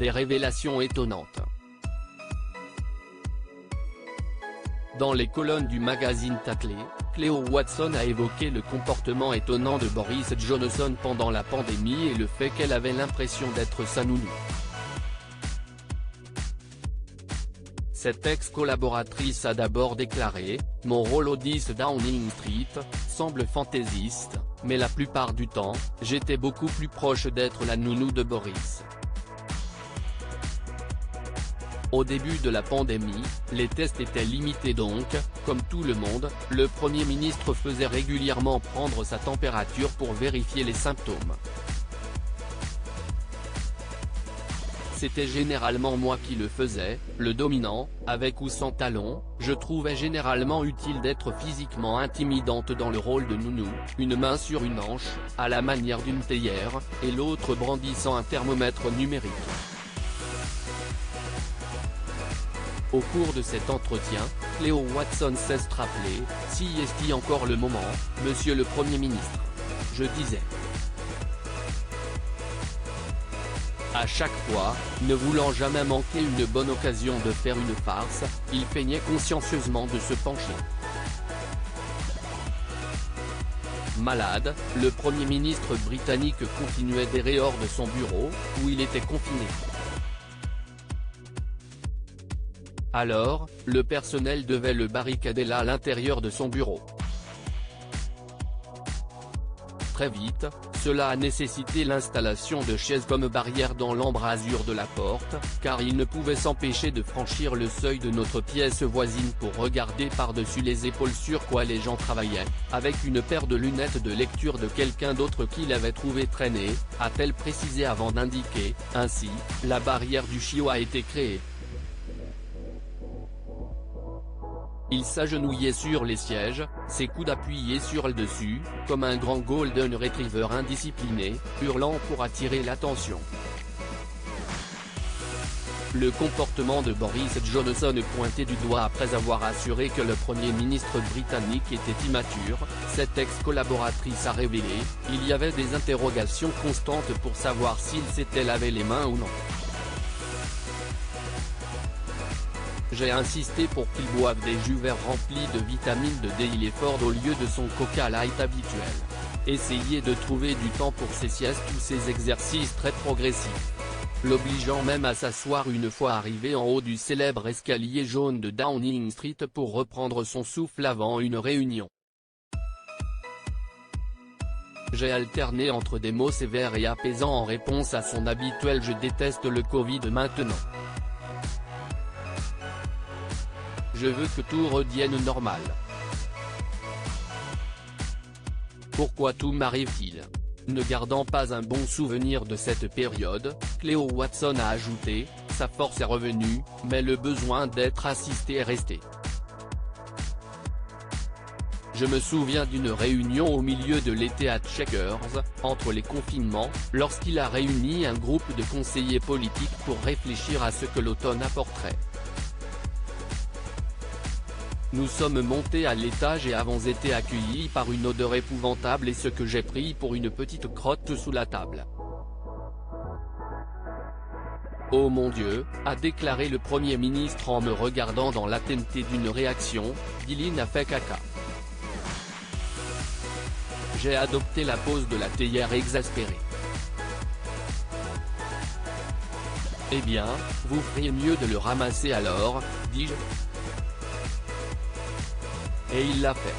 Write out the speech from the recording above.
des révélations étonnantes. Dans les colonnes du magazine Taclé, Cléo Watson a évoqué le comportement étonnant de Boris Johnson pendant la pandémie et le fait qu'elle avait l'impression d'être sa nounou. Cette ex-collaboratrice a d'abord déclaré « Mon rôle au 10 Downing Street semble fantaisiste, mais la plupart du temps, j'étais beaucoup plus proche d'être la nounou de Boris. » Au début de la pandémie, les tests étaient limités donc, comme tout le monde, le Premier ministre faisait régulièrement prendre sa température pour vérifier les symptômes. C'était généralement moi qui le faisais, le dominant, avec ou sans talons. Je trouvais généralement utile d'être physiquement intimidante dans le rôle de nounou, une main sur une hanche, à la manière d'une théière, et l'autre brandissant un thermomètre numérique. Au cours de cet entretien, Cléo Watson s'est rappelé « Si est-il encore le moment, monsieur le Premier ministre ? Je disais. À chaque fois, ne voulant jamais manquer une bonne occasion de faire une farce, il peignait consciencieusement de se pencher. » Malade, le Premier ministre britannique continuait d'errer hors de son bureau, où il était confiné. Alors, le personnel devait le barricader là à l'intérieur de son bureau. Très vite, cela a nécessité l'installation de chaises comme barrière dans l'embrasure de la porte, car il ne pouvait s'empêcher de franchir le seuil de notre pièce voisine pour regarder par-dessus les épaules sur quoi les gens travaillaient, avec une paire de lunettes de lecture de quelqu'un d'autre qu'il avait trouvé traîner, a-t-elle précisé avant d'indiquer « Ainsi, la barrière du chiot a été créée. » Il s'agenouillait sur les sièges, ses coudes appuyés sur le dessus, comme un grand golden retriever indiscipliné, hurlant pour attirer l'attention. Le comportement de Boris Johnson pointé du doigt après avoir assuré que le Premier ministre britannique était immature, cette ex-collaboratrice a révélé « Il y avait des interrogations constantes pour savoir s'il s'était lavé les mains ou non. J'ai insisté pour qu'il boive des jus verts remplis de vitamine D. Il est fort au lieu de son Coca Light habituel. Essayez de trouver du temps pour ses siestes ou ses exercices très progressifs. » L'obligeant même à s'asseoir une fois arrivé en haut du célèbre escalier jaune de Downing Street pour reprendre son souffle avant une réunion. J'ai alterné entre des mots sévères et apaisants en réponse à son habituel « Je déteste le Covid maintenant. Je veux que tout redevienne normal. Pourquoi tout m'arrive-t-il ? » Ne gardant pas un bon souvenir de cette période, Cléo Watson a ajouté « Sa force est revenue, mais le besoin d'être assistée est resté. Je me souviens d'une réunion au milieu de l'été à Chequers, entre les confinements, lorsqu'il a réuni un groupe de conseillers politiques pour réfléchir à ce que l'automne apporterait. Nous sommes montés à l'étage et avons été accueillis par une odeur épouvantable et ce que j'ai pris pour une petite crotte sous la table. Oh mon Dieu, a déclaré le Premier ministre en me regardant dans l'attente d'une réaction, Dylan a fait caca. J'ai adopté la pose de la théière exaspérée. Eh bien, vous feriez mieux de le ramasser alors, dis-je. Et il l'a fait.